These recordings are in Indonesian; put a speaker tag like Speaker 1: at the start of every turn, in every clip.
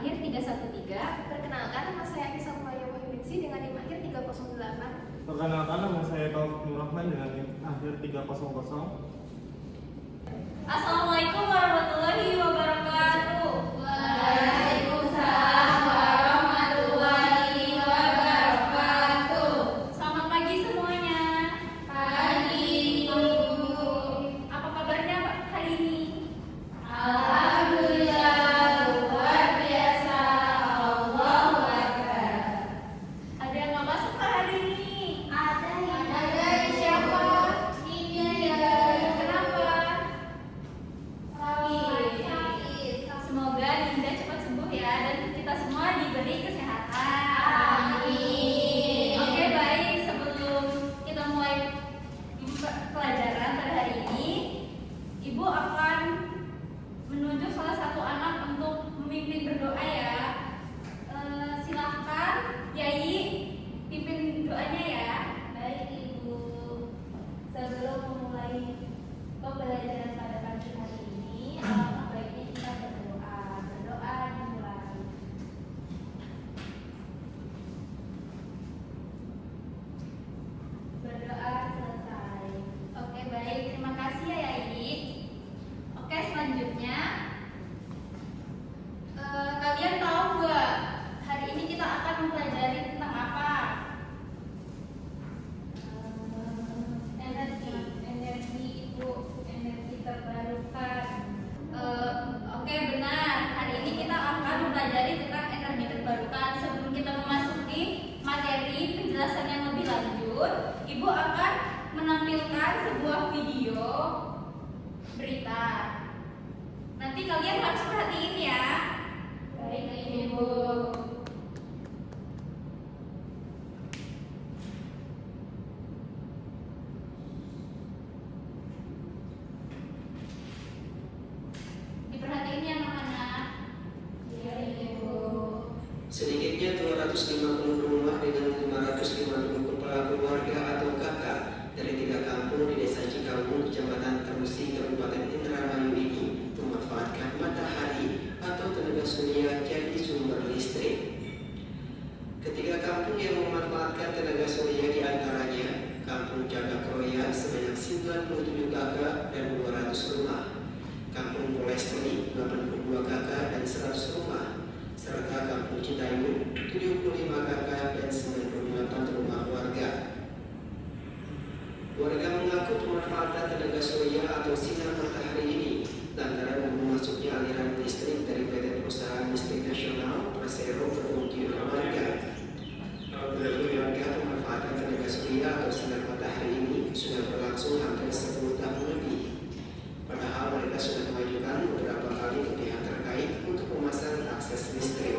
Speaker 1: Mahir 313.
Speaker 2: Perkenalkan, nama saya Anissa Mulaya Wahyuningsi dengan NIM akhir 308.
Speaker 3: Perkenalkan, nama saya Taufik Nur Rahman dengan NIM akhir 300.
Speaker 1: Assalamualaikum warahmatullahi wabarakatuh.
Speaker 2: Waalaikumsalam warahmatullahi wabarakatuh.
Speaker 1: Selamat pagi semuanya.
Speaker 2: Pagi, Bu.
Speaker 1: Apa kabarnya Pak hari ini?
Speaker 2: Alhamdulillah, luar biasa. Allahu Akbar.
Speaker 1: Ada yang nggak masuk Pak hari ini?
Speaker 2: Ada siapa? Ini ya.
Speaker 1: Kenapa?
Speaker 2: Sakit.
Speaker 1: Semoga Dinda cepat sembuh ya dan kita semua diberi kesehatan.
Speaker 2: Amin.
Speaker 1: Oke baik, sebelum kita mulai pelajaran pada hari ini, Ibu akan menunjuk salah satu anak untuk memimpin berdoa ya. Silahkan Yai pimpin doanya ya.
Speaker 2: Baik, Ibu. Sebelum memulai pembelajaran pada pagi hari ini, alangkah baiknya kita berdoa. Berdoa dimulai. Berdoa selesai.
Speaker 1: Oke baik, terima kasih ya Yai. Oke selanjutnya, kalian tahu nggak hari ini kita akan mempelajari tentang apa?
Speaker 2: Energi Ibu, energi terbarukan.
Speaker 1: Oke benar, hari ini kita akan mempelajari tentang energi terbarukan. Sebelum kita memasuki materi penjelasan yang lebih lanjut, Ibu akan menampilkan sebuah video berita. Nanti kalian harus perhatiin ya.
Speaker 2: Baik, Ibu.
Speaker 1: Diperhatiin ya anak-anak.
Speaker 2: Iya, Ibu.
Speaker 4: Sedikitnya 250 rumah dengan 550 kepala keluarga atau kakak dari 3 kampung di Desa Cikawung, Kecamatan Terusi, Kabupaten Indramayu ini memanfaatkan matahari atau tenaga surya jadi sumber listrik. Ketiga kampung yang memanfaatkan tenaga surya diantaranya Kampung Jagakroya sebanyak 97 kakak dan 200 rumah, Kampung Polestri 82 kakak dan 100 rumah, serta Kampung Citayung 75 kakak dan 98 rumah warga. Warga mengaku pemanfaatan tenaga surya atau sinar matahari ini lantaran masuknya aliran listrik dari PT Perusahaan Listrik Nasional Persero berbunyi warga. Bagi warga, pemanfaatan tenaga surya atau sinar matahari ini sudah berlangsung hampir 10 tahun lebih. Padahal mereka sudah mengajukan beberapa kali ke pihak terkait untuk memasang akses listrik.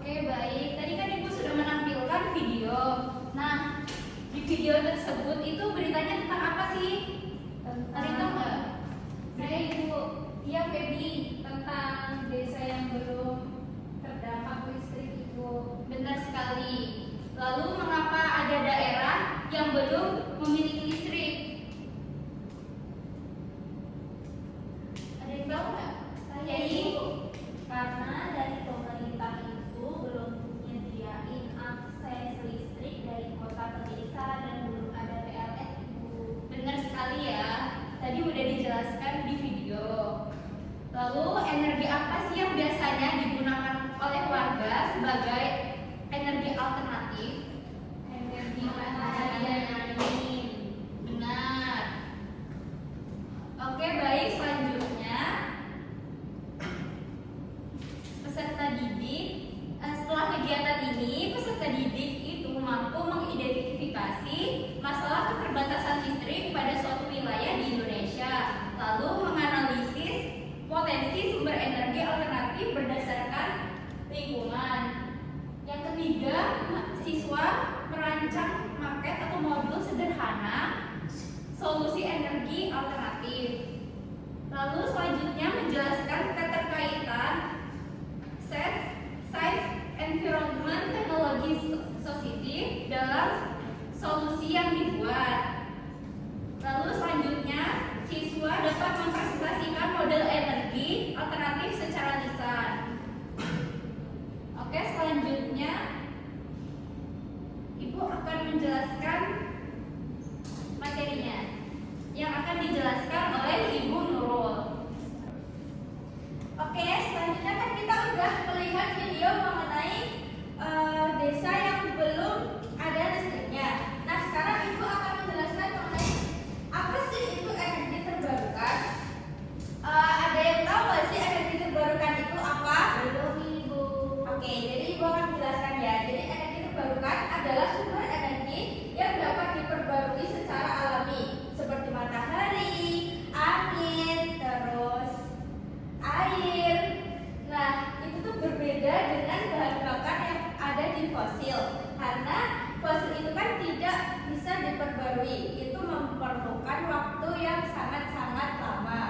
Speaker 1: Oke baik, tadi kan Ibu sudah menampilkan video. Nah, di video tersebut itu beritanya tentang apa sih? Ada yang tahu nggak?
Speaker 2: Saya Ibu, iya Feby, tentang desa yang belum terdampak listrik Ibu.
Speaker 1: Benar sekali. Lalu mengapa ada daerah yang belum memiliki listrik? Ada yang tahu nggak?
Speaker 2: Saya Ibu, karena dari pemerintah itu belum menyediain akses listrik dari kota ke desa dan belum ada PLN Ibu.
Speaker 1: Benar sekali ya. Tadi udah dijelaskan di video. Lalu energi apa sih yang biasanya digunakan oleh warga sebagai energi alternatif?
Speaker 2: Energi matahari dan angin.
Speaker 1: Benar. Oke baik, selanjutnya peserta didik. Setelah kegiatan ini, peserta didik itu mampu mengidentifikasi masalah keterbatasan listrik pada suatu wilayah di Indonesia, lalu menganalisis potensi sumber energi alternatif berdasarkan lingkungan. Yang ketiga, siswa merancang maket atau modul dapat mempresentasikan model energi alternatif secara lisan. Oke, selanjutnya Ibu akan menjelaskan materinya yang akan dijelaskan oleh Ibu Nurul. Oke, selanjutnya kan kita udah melihat video mengenai desa yang belum ada listriknya. Nah, sekarang Ibu akan menjelaskan mengenai apa sih itu energi terbarukan. Ada yang tahu nggak sih energi terbarukan itu apa?
Speaker 2: Belum Ibu.
Speaker 1: Oke, jadi Ibu akan menjelaskan ya. Jadi energi terbarukan adalah sumber energi yang dapat diperbarui secara alami, seperti matahari, angin, terus air. Nah, itu tuh berbeda dengan bahan bakar yang ada di fosil. Karena fosil itu kan tidak bisa diperbarui. Itu memerlukan waktu yang sangat-sangat lama.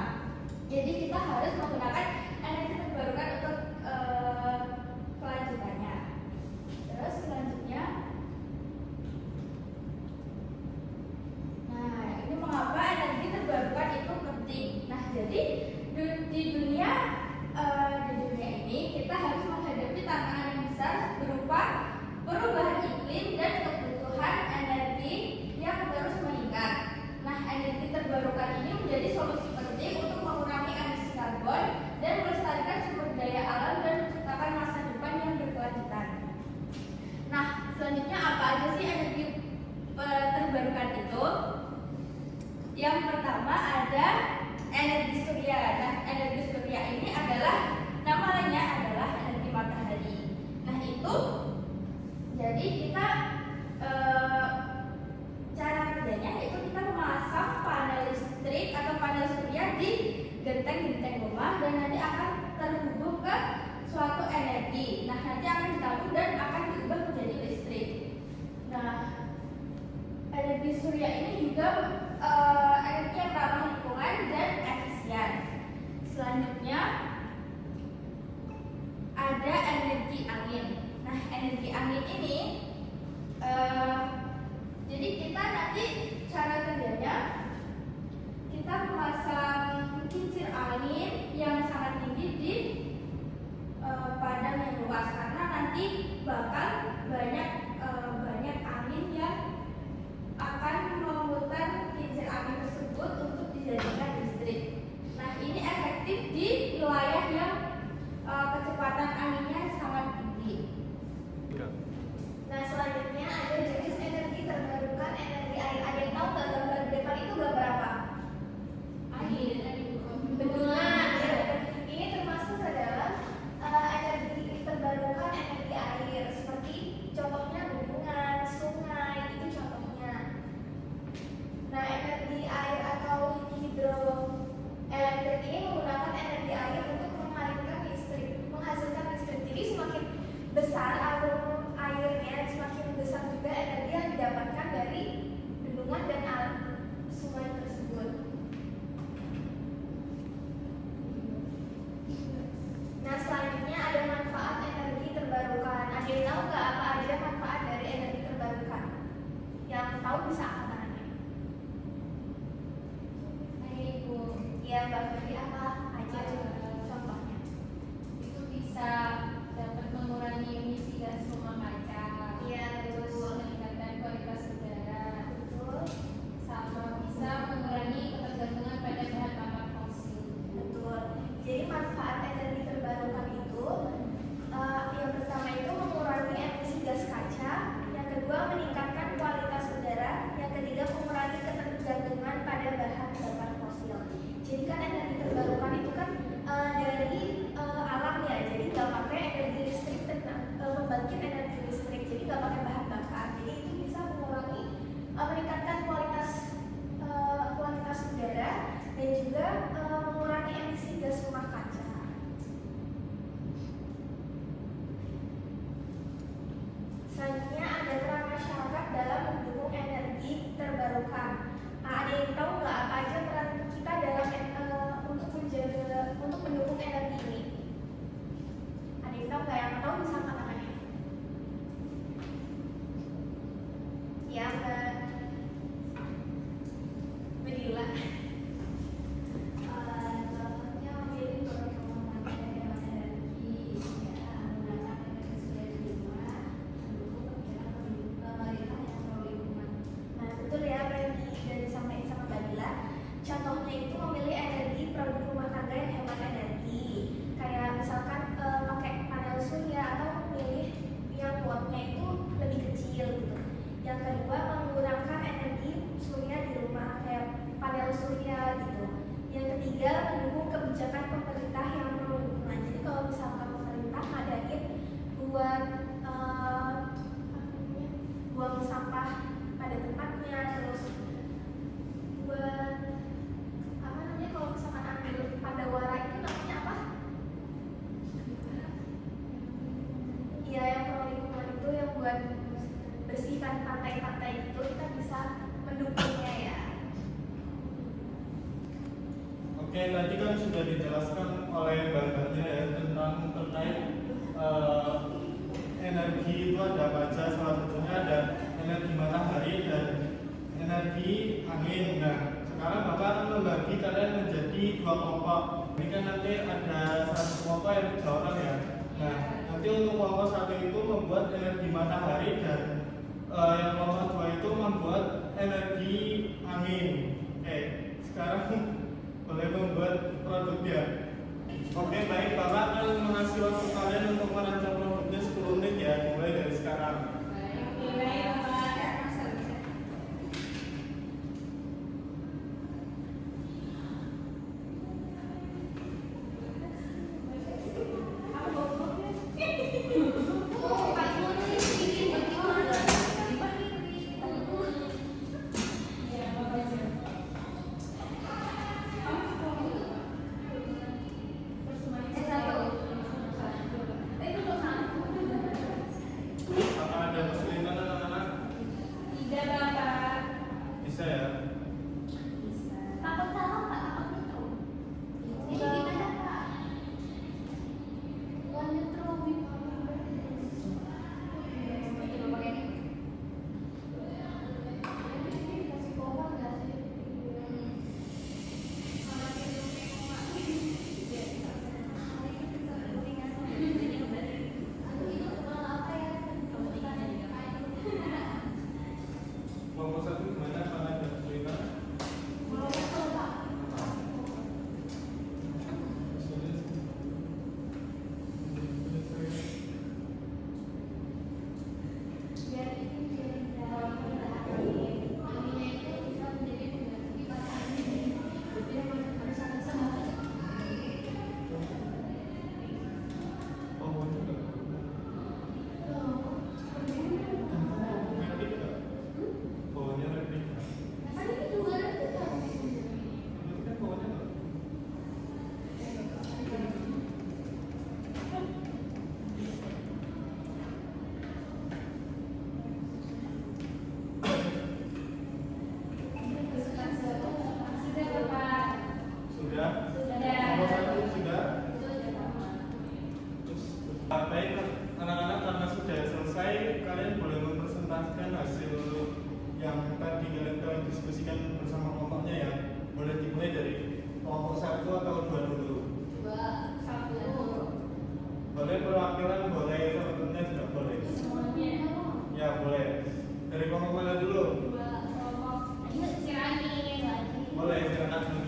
Speaker 1: Jadi kita harus menggunakan energi terbarukan untuk kelanjutannya. Terus selanjutnya, nah ini mengapa energi terbarukan itu penting. Nah jadi di dunia ini kita harus menghadapi tantangan yang besar berupa perubahan iklim dan kebutuhan energi yang terus meningkat. Nah, energi terbarukan ini menjadi solusi penting untuk mengurangi emisi karbon dan melestarikan sumber daya alam dan menciptakan masa depan yang berkelanjutan. Nah, selanjutnya apa aja sih energi terbarukan itu? Yang pertama ada energi surya. Nah, energi surya ini adalah nama lainnya adalah energi matahari. Nah, itu jadi kita cara kerjanya itu kita memasang panel listrik atau panel surya di genteng-genteng rumah dan nanti akan terhubung ke suatu energi. Nah, nanti akan ditabung dan akan diubah menjadi listrik. Nah, energi surya ini juga energi yang ramah lingkungan dan efisien. Selanjutnya ada energi angin. Nah, energi angin ini jadi kita nanti cara kerjanya kita memasang kincir angin yang sangat tinggi di padang yang luas karena nanti bakal banyak angin yang akan memutar kincir angin tersebut untuk dijadikan listrik. Nah, ini efektif di wilayah yang kecepatan anginnya sangat tinggi.
Speaker 2: Nah, selanjutnya ada jenis energi terbarukan, energi air. Ada yang tahu nggak gambar di depan itu gambar apa?
Speaker 1: Air.
Speaker 2: Bendungan. Ini termasuk adalah energi terbarukan, energi air. Seperti contohnya bendungan, sungai, itu contohnya. Nah, energi air atau hidroelektrik ini menggunakan energi air untuk mengalirkan listrik, menghasilkan listrik. Jadi semakin besar alur airnya, semakin besar juga energi yang didapatkan dari bendungan dan sungai tersebut. Nah, selanjutnya ada manfaat energi terbarukan. Ada yang tahu nggak apa aja manfaat dari energi terbarukan? Yang tahu bisa angkat tangannya.
Speaker 1: Ibu,
Speaker 2: Ya, Mbak Ferdi, apa aja contohnya?
Speaker 1: itu bisa dapat mengurangi emisi gas rumah kaca.
Speaker 2: Iya,
Speaker 1: Terus
Speaker 2: betul.
Speaker 1: meningkatkan kualitas udara.
Speaker 2: Betul.
Speaker 1: Sama bisa mengurangi ketergantungan pada bahan bakar fosil.
Speaker 2: Betul. Jadi manfaat energi terbarukan itu yang pertama itu mengurangi emisi gas kaca, yang kedua meningkatkan kualitas udara, yang ketiga mengurangi ketergantungan pada bahan bakar fosil. Jadi kan energi terbarukan itu kan dari alam ya, jadi nggak pakai energi listrik, membangkit energi listrik, jadi nggak pakai bahan bakar. Jadi itu bisa mengurangi, meningkatkan kualitas udara dan juga mengurangi emisi gas rumah kaca. Selanjutnya ada peran masyarakat dalam mendukung energi terbarukan. Nah, ada yang tahu nggak apa aja peran kita dalam untuk mendukung energi ini? Ada yang tahu nggak? Yang tahu bisa angkat tangannya. Ya, Mbak Bedila. kebijakan pemerintah yang pro lingkungan. Jadi kalau misalkan pemerintah ngadain buat buang sampah pada tempatnya, terus buat apa namanya kalau misalkan ambil pada wara itu namanya apa? Iya, yang pro lingkungan itu yang buat bersihkan pantai-pantai itu kita bisa mendukungnya ya.
Speaker 3: Oke, tadi kan sudah dijelaskan oleh Mbak-mbaknya ya tentang terkait energi itu ada apa aja, salah satunya ada energi matahari dan energi angin. Nah, sekarang Bapak akan membagi kalian menjadi 2 kelompok. Ini kan nanti ada satu kelompok yang 3 orang ya. Nah, nanti untuk kelompok 1 itu membuat energi matahari dan yang kelompok 2 itu membuat energi angin. Oke, sekarang boleh membuat produknya. Oke, baik, Bapak akan mengasih waktu kalian untuk merancang produknya 10 menit ya, mulai dari sekarang. Apakah ada kesulitan anak-anak?
Speaker 1: Tidak, Bapak.
Speaker 3: Bisa ya?
Speaker 2: Takut salah Pak, takut nyetrum. Jadi gimana Pak? Gak nyetrum. Kasih bawah gak sih?
Speaker 3: Kelompok 1 gimana? Apakah ada kesulitan? Oh, juga. Replika. Bawahnya replika. Itu kan bawahnya enggak?
Speaker 1: Sudah, Bapak.
Speaker 3: Sudah?
Speaker 1: Sudah.
Speaker 3: Kelompok 1 sudah? Terus, baik anak-anak, karena sudah selesai, kalian boleh mempresentasikan hasil yang tadi kalian diskusikan bersama kelompoknya ya. Boleh dimulai dari kelompok 1 atau 2 dulu. Boleh perwakilan, boleh sebetulnya juga boleh.
Speaker 1: Semuanya.
Speaker 3: Ya boleh. Dari kelompok mana dulu? Boleh, silakan dulu.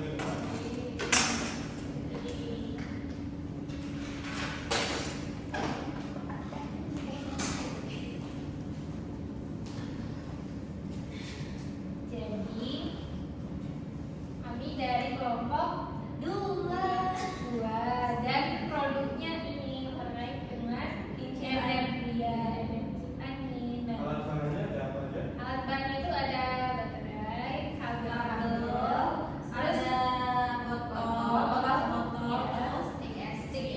Speaker 1: Jadi, kami dari kelompok 2 dan produknya ini terkait dengan energi angin dan
Speaker 3: Alat bahannya ada apa aja?
Speaker 1: alat bahannya itu ada baterai, kabel, ada botol, stick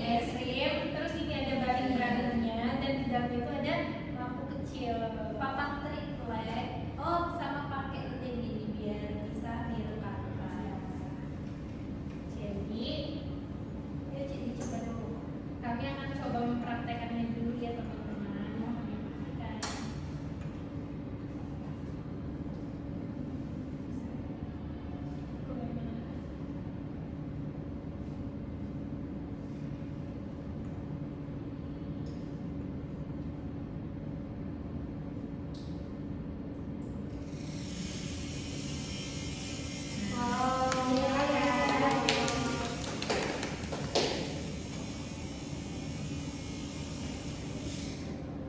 Speaker 1: es krim, terus ini ada baling-balingnya dan di dalamnya itu ada lampu kecil, papan triplek, sama pakai lilin biar bisa dilekatkan. Jadi, yuk Cik dicoba dulu. Kami akan coba mempraktekannya dulu ya teman-teman. Mohon diperhatikan.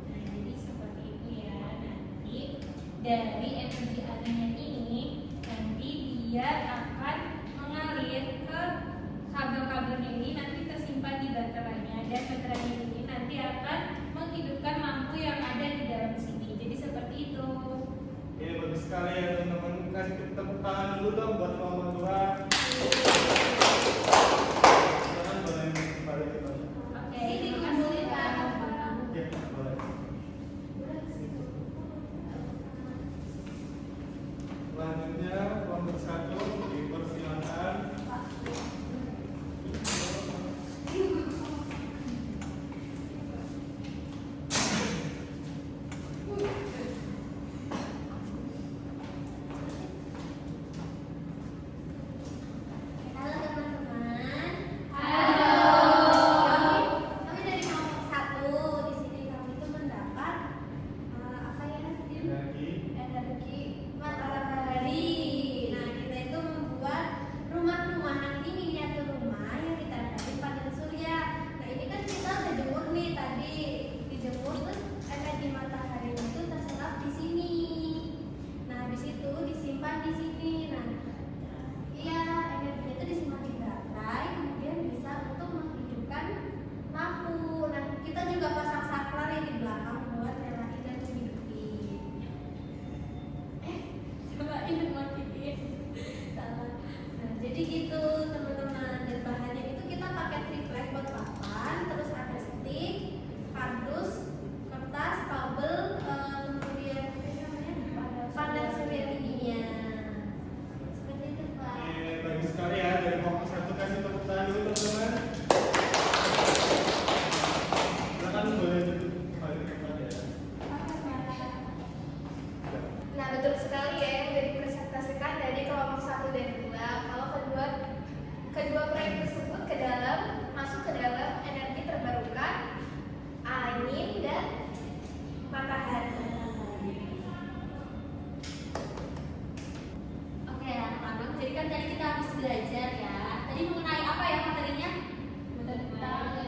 Speaker 1: Jadi seperti ini ya, nanti dari energi anginnya ini nanti dia akan mengalir ke kabel kabelnya ini nanti tersimpan di baterainya, dan baterai ini nanti akan menghidupkan lampu yang ada di dalam sini. Jadi seperti itu.
Speaker 3: Oke, bagus sekali ya teman-teman. Kasih tepuk tangan dulu dong buat Muhammad Tua. Silakan boleh kembali ke bawah.
Speaker 1: Oke, terima kasih Pak.
Speaker 3: Ya, boleh. Selanjutnya kelompok 1 dipersilakan.
Speaker 2: Halo teman-teman.
Speaker 1: Halo.
Speaker 2: Kami dari kelompok 1. Di sini kami itu mendapat apa ya? Energi matahari. Nah, kita itu membuat rumah-rumahan ini, miniatur rumah yang ditandai panel surya. Nah, ini kan kita udah jemur nih tadi, dijemur terus energi mataharinya itu terserap di sini. Nah, habis itu disimpan di sini. Nah, iya, energinya itu disimpan di baterai, kemudian bisa untuk menghidupkan lampu. Nah, kita juga pasang saklar yang di belakang buat nyalain dan menghidupin.
Speaker 1: Cobain matiin.
Speaker 2: Salah. Nah, jadi gitu teman-teman. Dan bahannya itu kita pakai triplek buat papan, terus ada stick, kardus, kertas, kabel, kemudian panel surya ininya. Seperti itu Pak.
Speaker 3: Oke, bagus sekali ya dari kelompok 1. Kasih tepuk tangan dulu teman-teman. Silakan boleh duduk kembali ke tempat ya.
Speaker 2: Nah, betul sekali ya yang dari presentasikan dari kelompok 1 dan 2. Kalau kedua proyek tersebut masuk ke dalam energi terbarukan, angin dan matahari.
Speaker 1: Oke, anak-anak. Jadi kan tadi kita habis belajar ya. Tadi mengenai apa ya materinya? Tentang